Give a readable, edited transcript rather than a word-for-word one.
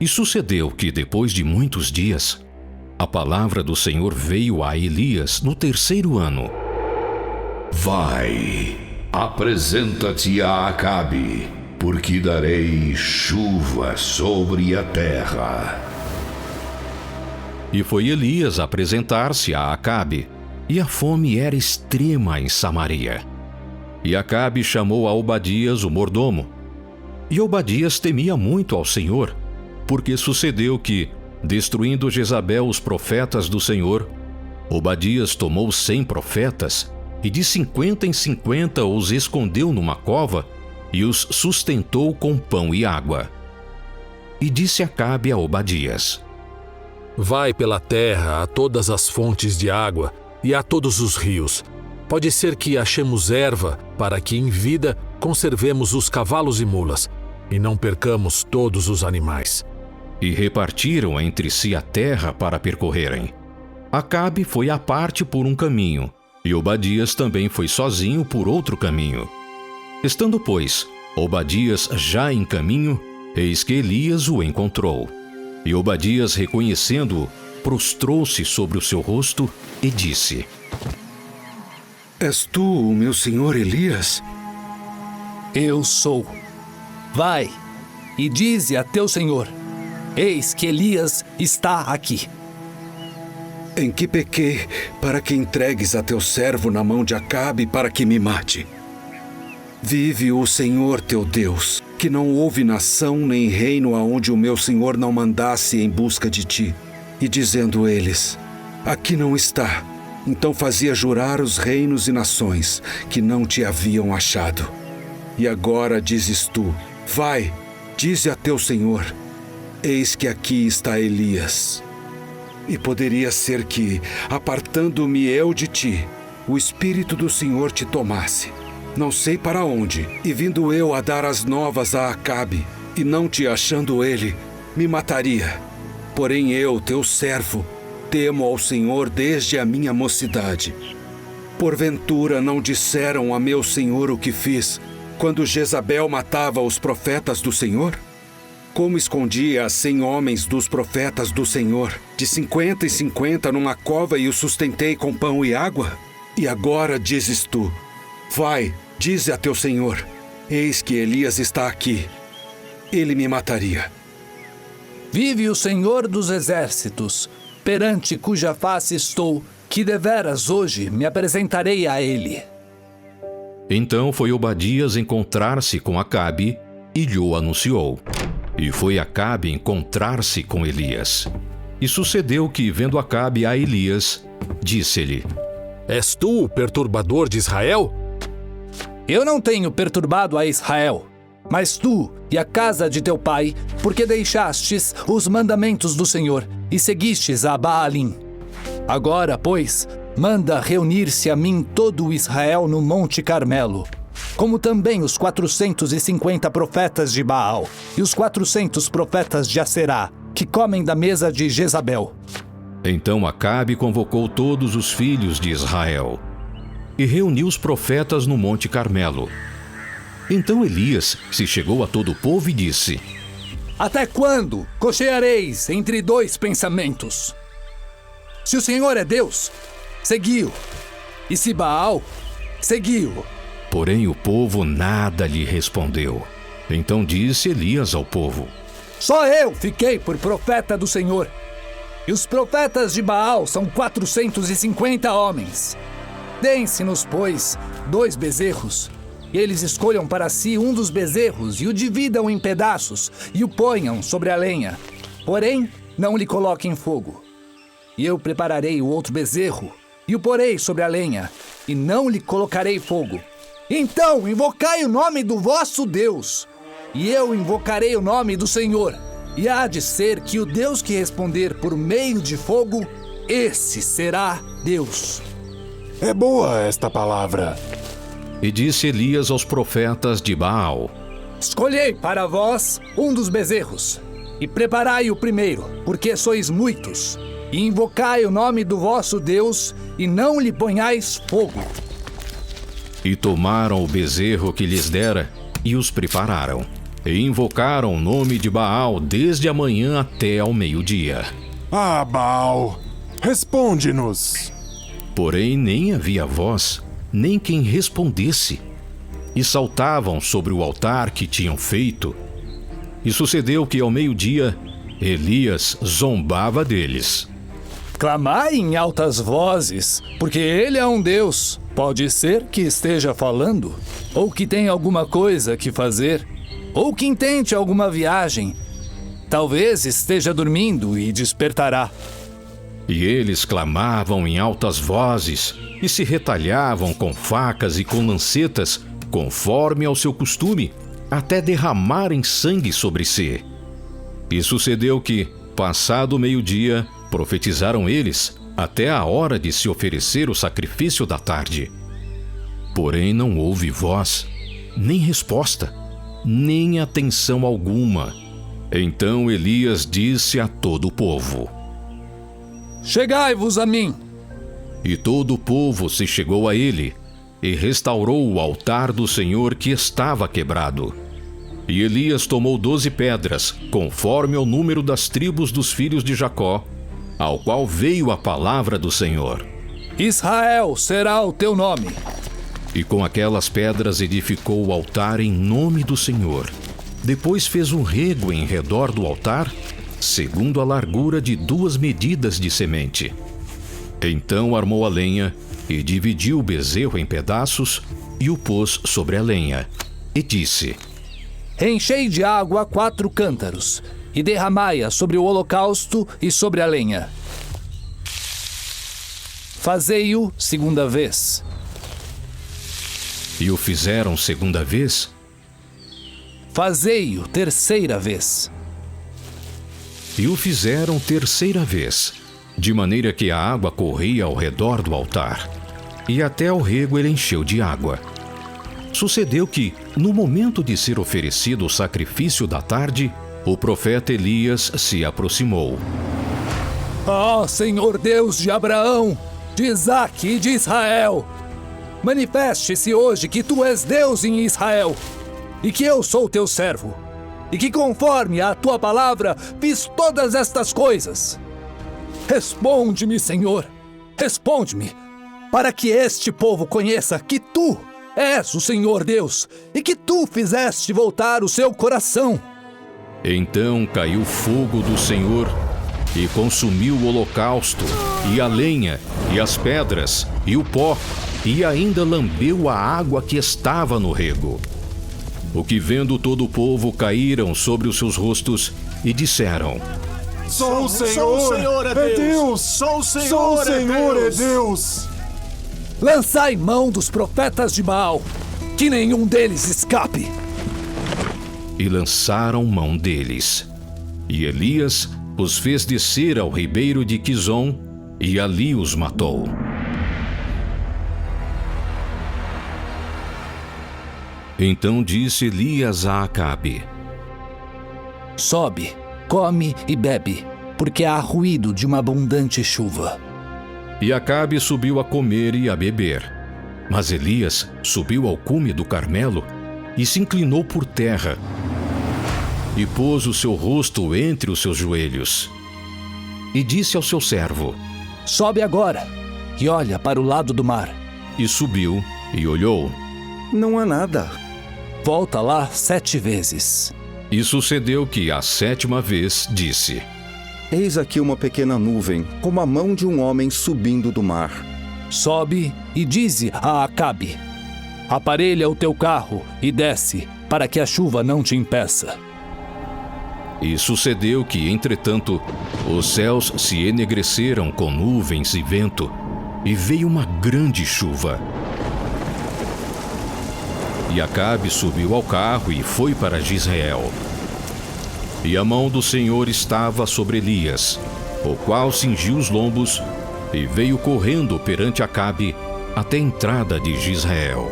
E sucedeu que, depois de muitos dias, a palavra do Senhor veio a Elias no 3º ano. Vai, apresenta-te a Acabe, porque darei chuva sobre a terra. E foi Elias apresentar-se a Acabe, e a fome era extrema em Samaria. E Acabe chamou a Obadias, o mordomo. E Obadias temia muito ao Senhor, porque sucedeu que, destruindo Jezabel os profetas do Senhor, Obadias tomou 100 profetas e de 50 em 50 os escondeu numa cova e os sustentou com pão e água. E disse Acabe a Obadias: Vai pela terra a todas as fontes de água e a todos os rios. Pode ser que achemos erva para que em vida conservemos os cavalos e mulas e não percamos todos os animais. E repartiram entre si a terra para percorrerem. Acabe foi à parte por um caminho, e Obadias também foi sozinho por outro caminho. Estando, pois, Obadias já em caminho, eis que Elias o encontrou. E Obadias, reconhecendo-o, prostrou-se sobre o seu rosto e disse: És tu o meu senhor Elias? Eu sou. Vai e dize a teu senhor: eis que Elias está aqui. Em que pequei para que entregues a teu servo na mão de Acabe para que me mate? Vive o Senhor teu Deus, que não houve nação nem reino aonde o meu senhor não mandasse em busca de ti. E dizendo eles: aqui não está. Então fazia jurar os reinos e nações que não te haviam achado. E agora dizes tu: vai, dize a teu senhor: eis que aqui está Elias. E poderia ser que, apartando-me eu de ti, o Espírito do Senhor te tomasse, não sei para onde, e vindo eu a dar as novas a Acabe, e não te achando ele, me mataria. Porém eu, teu servo, temo ao Senhor desde a minha mocidade. Porventura não disseram a meu senhor o que fiz, quando Jezabel matava os profetas do Senhor? Como escondia a 100 homens dos profetas do Senhor, de 50 em 50 numa cova e os sustentei com pão e água? E agora dizes tu: vai, dize a teu senhor: eis que Elias está aqui. Ele me mataria. Vive o Senhor dos exércitos, perante cuja face estou, que deveras hoje me apresentarei a ele. Então foi Obadias encontrar-se com Acabe e lhe anunciou. E foi Acabe encontrar-se com Elias. E sucedeu que, vendo Acabe a Elias, disse-lhe: És tu o perturbador de Israel? Eu não tenho perturbado a Israel, mas tu e a casa de teu pai, porque deixastes os mandamentos do Senhor e seguistes a Baalim. Agora, pois, manda reunir-se a mim todo o Israel no Monte Carmelo, como também os 450 profetas de Baal e os 400 profetas de Aserá, que comem da mesa de Jezabel. Então Acabe convocou todos os filhos de Israel e reuniu os profetas no Monte Carmelo. Então Elias se chegou a todo o povo e disse: Até quando cocheareis entre dois pensamentos? Se o Senhor é Deus, segui-o, e se Baal, segui-o. Porém o povo nada lhe respondeu. Então disse Elias ao povo: Só eu fiquei por profeta do Senhor, e os profetas de Baal são 450 homens. Deem-se-nos, pois, 2 bezerros, e eles escolham para si um dos bezerros e o dividam em pedaços e o ponham sobre a lenha. Porém, não lhe coloquem fogo. E eu prepararei o outro bezerro e o porei sobre a lenha, e não lhe colocarei fogo. Então invocai o nome do vosso Deus, e eu invocarei o nome do Senhor. E há de ser que o Deus que responder por meio de fogo, esse será Deus. É boa esta palavra. E disse Elias aos profetas de Baal: Escolhei para vós um dos bezerros, e preparai o primeiro, porque sois muitos, e invocai o nome do vosso Deus, e não lhe ponhais fogo. E tomaram o bezerro que lhes dera, e os prepararam. e invocaram o nome de Baal desde a manhã até ao meio-dia. Ah, Baal, responde-nos. Porém, nem havia voz, nem quem respondesse. E saltavam sobre o altar que tinham feito. E sucedeu que ao meio-dia, Elias zombava deles. Clamai em altas vozes, porque ele é um Deus. Pode ser que esteja falando, ou que tenha alguma coisa que fazer, ou que intente alguma viagem. Talvez esteja dormindo e despertará. E eles clamavam em altas vozes e se retalhavam com facas e com lancetas, conforme ao seu costume, até derramarem sangue sobre si. E sucedeu que, passado o meio-dia, profetizaram eles até a hora de se oferecer o sacrifício da tarde. Porém não houve voz, nem resposta, nem atenção alguma. Então Elias disse a todo o povo: Chegai-vos a mim. E todo o povo se chegou a ele, e restaurou o altar do Senhor que estava quebrado. E Elias tomou 12 pedras, conforme ao número das tribos dos filhos de Jacó, ao qual veio a palavra do Senhor. Israel será o teu nome. E com aquelas pedras edificou o altar em nome do Senhor. Depois fez um rego em redor do altar, segundo a largura de 2 medidas de semente. Então armou a lenha e dividiu o bezerro em pedaços e o pôs sobre a lenha. E disse: Enchei de água 4 cântaros e derramai-a sobre o holocausto e sobre a lenha. Fazei-o 2ª vez. E o fizeram 2ª vez. Fazei-o 3ª vez. E o fizeram 3ª vez, de maneira que a água corria ao redor do altar, e até ao rego ele encheu de água. Sucedeu que, no momento de ser oferecido o sacrifício da tarde, o profeta Elias se aproximou. Ó Senhor Deus de Abraão, de Isaque e de Israel, manifeste-se hoje que tu és Deus em Israel, e que eu sou teu servo, e que conforme à tua palavra fiz todas estas coisas. Responde-me, Senhor, responde-me, para que este povo conheça que tu és o Senhor Deus, e que tu fizeste voltar o seu coração. Então caiu fogo do Senhor e consumiu o holocausto, e a lenha, e as pedras, e o pó, e ainda lambeu a água que estava no rego. O que vendo todo o povo caíram sobre os seus rostos e disseram: Só o Senhor é Deus! Só o Senhor é Deus! Lançai mão dos profetas de Baal, que nenhum deles escape. E lançaram mão deles. E Elias os fez descer ao ribeiro de Quizom, e ali os matou. Então disse Elias a Acabe: Sobe, come e bebe, porque há ruído de uma abundante chuva. E Acabe subiu a comer e a beber. Mas Elias subiu ao cume do Carmelo e se inclinou por terra e pôs o seu rosto entre os seus joelhos. E disse ao seu servo: Sobe agora e olha para o lado do mar. E subiu e olhou. Não há nada. Volta lá 7 vezes. E sucedeu que, a 7ª vez, disse: Eis aqui uma pequena nuvem, como a mão de um homem subindo do mar. Sobe e dize a Acabe: Aparelha o teu carro e desce, para que a chuva não te impeça. E sucedeu que, entretanto, os céus se enegreceram com nuvens e vento, e veio uma grande chuva. E Acabe subiu ao carro e foi para Jezreel. E a mão do Senhor estava sobre Elias, o qual cingiu os lombos e veio correndo perante Acabe até a entrada de Jezreel.